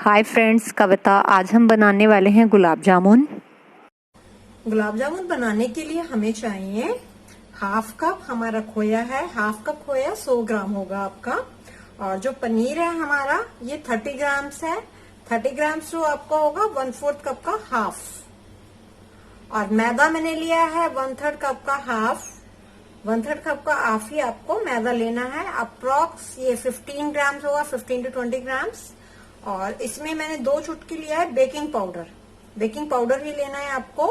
Hi friends, कविता। आज हम बनाने वाले हैं गुलाब जामुन। गुलाब जामुन बनाने के लिए हमें चाहिए हाफ कप हमारा खोया है। हाफ कप खोया 100 ग्राम होगा आपका। और जो पनीर है हमारा ये 30 ग्राम्स है। 30 ग्राम्स जो आपका होगा 1/4 कप का हाफ। और मैदा मैंने लिया है 1/3 कप का हाफ। 1/3 कप का हाफ ही आपको मैदा लेना है। अप्रोक्स ये 15 ग्राम्स होगा, 15 to 20 ग्राम्स। और इसमें मैंने 2 चुटकी लिया है बेकिंग पाउडर। बेकिंग पाउडर ही लेना है आपको।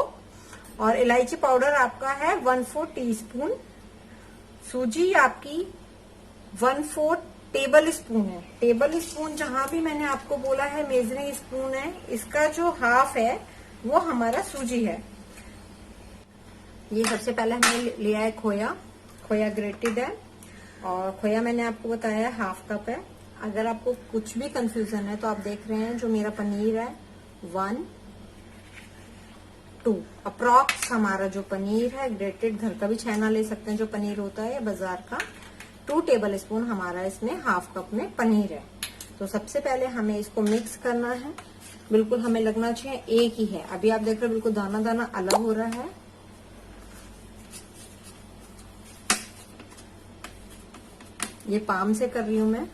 और इलायची पाउडर आपका है 1/4 टीस्पून। सूजी आपकी 1/4 टेबल स्पून है। टेबल स्पून जहां भी मैंने आपको बोला है मेजरिंग स्पून है, इसका जो हाफ है वो हमारा सूजी है। ये सबसे पहले हमने लिया है खोया। खोया ग्रेटेड है और खोया मैंने आपको बताया हाफ कप है। अगर आपको कुछ भी कंफ्यूजन है तो आप देख रहे हैं जो मेरा पनीर है 1, 2 अप्रॉक्स हमारा जो पनीर है ग्रेटेड, घर का भी छेना ले सकते हैं जो पनीर होता है या बाजार का। 2 टेबल स्पून हमारा इसमें हाफ कप में पनीर है। तो सबसे पहले हमें इसको मिक्स करना है। बिल्कुल हमें लगना चाहिए एक ही है। अभी आप देख रहे हो बिल्कुल दाना दाना अलग हो रहा है। ये पाम से कर रही हूं मैं।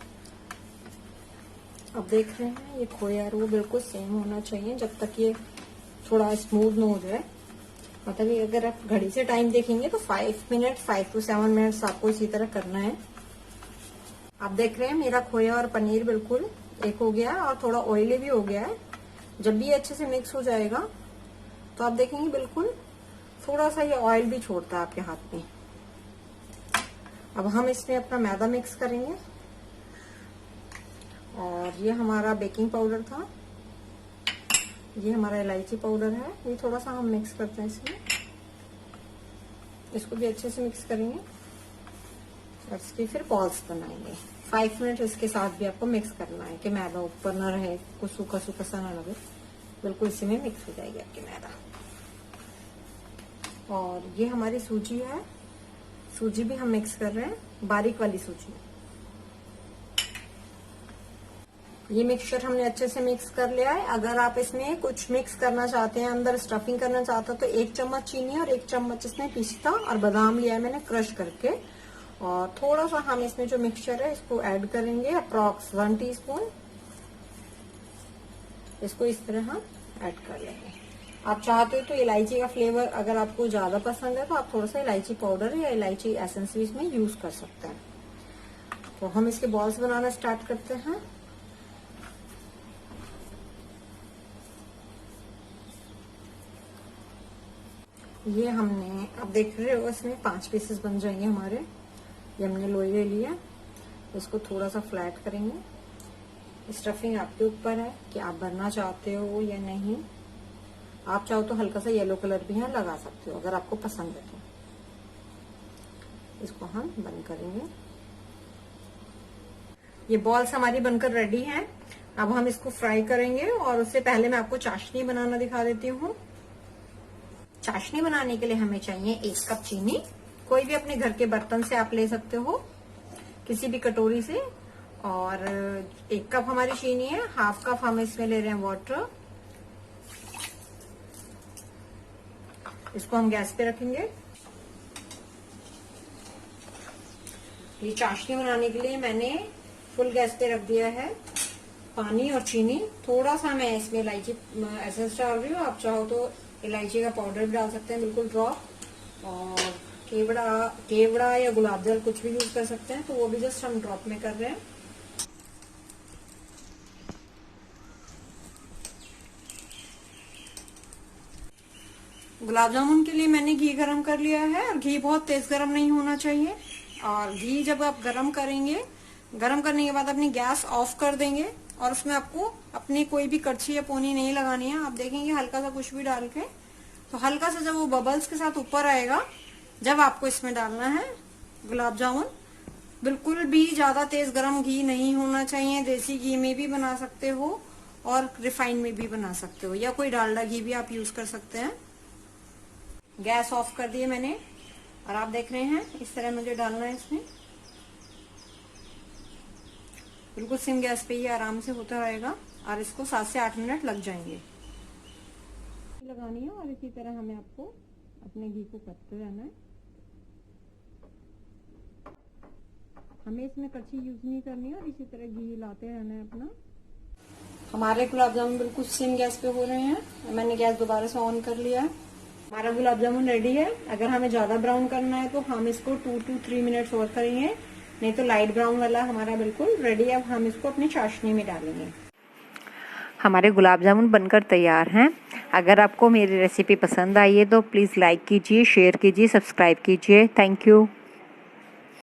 अब देख रहे हैं ये खोया वो बिल्कुल सेम होना चाहिए जब तक ये थोड़ा स्मूथ न हो जाए। मतलब ये अगर आप घड़ी से टाइम देखेंगे तो 5 to 7 मिनट्स आपको इसी तरह करना है। आप देख रहे हैं मेरा खोया और पनीर बिल्कुल एक हो गया है और थोड़ा ऑयली भी हो गया है। जब भी अच्छे से मिक्स हो जाएगा तो आप देखेंगे बिल्कुल थोड़ा सा ये ऑयल भी छोड़ता है आपके हाथ में। अब हम इसमें अपना मैदा मिक्स करेंगे। और ये हमारा बेकिंग पाउडर था, ये हमारा इलायची पाउडर है, ये थोड़ा सा हम मिक्स करते हैं इसमें। इसको भी अच्छे से मिक्स करेंगे और इसकी फिर बॉल्स बनाएंगे। 5 मिनट इसके साथ भी आपको मिक्स करना है कि मैदा ऊपर ना रहे, कुछ सूखा सूखा सा ना लगे। बिल्कुल इसी में मिक्स हो जाएगी आपकी मैदा। और ये हमारी सूजी है, सूजी भी हम मिक्स कर रहे हैं, बारीक वाली सूजी। ये मिक्सचर हमने अच्छे से मिक्स कर लिया है। अगर आप इसमें कुछ मिक्स करना चाहते हैं, अंदर स्टफिंग करना चाहते हो तो 1 चम्मच चीनी और 1 चम्मच इसमें पिस्ता और बादाम लिया है मैंने क्रश करके। और थोड़ा सा हम इसमें जो मिक्सचर है इसको ऐड करेंगे, अप्रॉक्स 1 टीस्पून। इसको इस तरह हम ऐड कर लेंगे। आप चाहते हो तो इलायची का फ्लेवर अगर आपको ज्यादा पसंद है तो आप थोड़ा सा इलायची पाउडर या इलायची एसेंस भी इसमें यूज कर सकते हैं। तो हम इसके बॉल्स बनाना स्टार्ट करते हैं। ये हमने, अब देख रहे हो इसमें 5 पीसेस बन जाएंगे हमारे। ये हमने लोई ले लिया, इसको थोड़ा सा फ्लैट करेंगे। स्टफिंग आपके ऊपर है कि आप भरना चाहते हो या नहीं। आप चाहो तो हल्का सा येलो कलर भी यहाँ लगा सकते हो अगर आपको पसंद है तो। इसको हम बंद करेंगे। ये बॉल्स हमारी बनकर रेडी हैं। अब हम इसको फ्राई करेंगे और उससे पहले मैं आपको चाशनी बनाना दिखा देती हूँ। चाशनी बनाने के लिए हमें चाहिए 1 कप चीनी। कोई भी अपने घर के बर्तन से आप ले सकते हो, किसी भी कटोरी से। और 1 कप हमारी चीनी है, हाफ कप हम इसमें ले रहे हैं वाटर। इसको हम गैस पे रखेंगे। ये चाशनी बनाने के लिए मैंने फुल गैस पे रख दिया है पानी और चीनी। थोड़ा सा मैं इसमें इलायची एसेंस डाल रही हूँ। आप चाहो तो इलायची का पाउडर भी डाल सकते हैं, बिल्कुल ड्रॉप। और केवड़ा या गुलाब जल कुछ भी यूज कर सकते हैं, तो वो भी जस्ट हम ड्रॉप में कर रहे हैं। गुलाब जामुन के लिए मैंने घी गरम कर लिया है और घी बहुत तेज गरम नहीं होना चाहिए। और घी जब आप गरम करेंगे, गरम करने के बाद अपनी गैस ऑफ कर देंगे और उसमें आपको अपनी कोई भी कड़छी या पोनी नहीं लगानी है। आप देखेंगे हल्का सा कुछ भी डाल के, तो हल्का सा जब वो बबल्स के साथ ऊपर आएगा, जब आपको इसमें डालना है गुलाब जामुन। बिल्कुल भी ज्यादा तेज गरम घी नहीं होना चाहिए। देसी घी में भी बना सकते हो और रिफाइन में भी बना सकते हो, या कोई डालडा घी भी आप यूज कर सकते हैं। गैस ऑफ कर दिए मैंने और आप देख रहे हैं इस तरह मुझे डालना है इसमें। बिल्कुल सिम गैस पे ही आराम से होता रहेगा और इसको 7 से 8 मिनट लग जाएंगे लगानी है। और इसी तरह हमें आपको अपने घी को करते रहना है। हमें इसमें कच्ची यूज नहीं करनी है और इसी तरह घी हिलाते रहना है अपना। हमारे गुलाब जामुन बिल्कुल सिम गैस पे हो रहे हैं। मैंने गैस दोबारा से ऑन कर लिया है। हमारा गुलाब जामुन रेडी है। अगर हमें ज्यादा ब्राउन करना है तो हम इसको 2 to 3 मिनट्स और करेंगे, नहीं तो लाइट ब्राउन वाला हमारा बिल्कुल रेडी है। अब हम इसको अपनी चाशनी में डालेंगे। हमारे गुलाब जामुन बनकर तैयार हैं। अगर आपको मेरी रेसिपी पसंद आई है तो प्लीज़ लाइक कीजिए, शेयर कीजिए, सब्सक्राइब कीजिए। Thank you.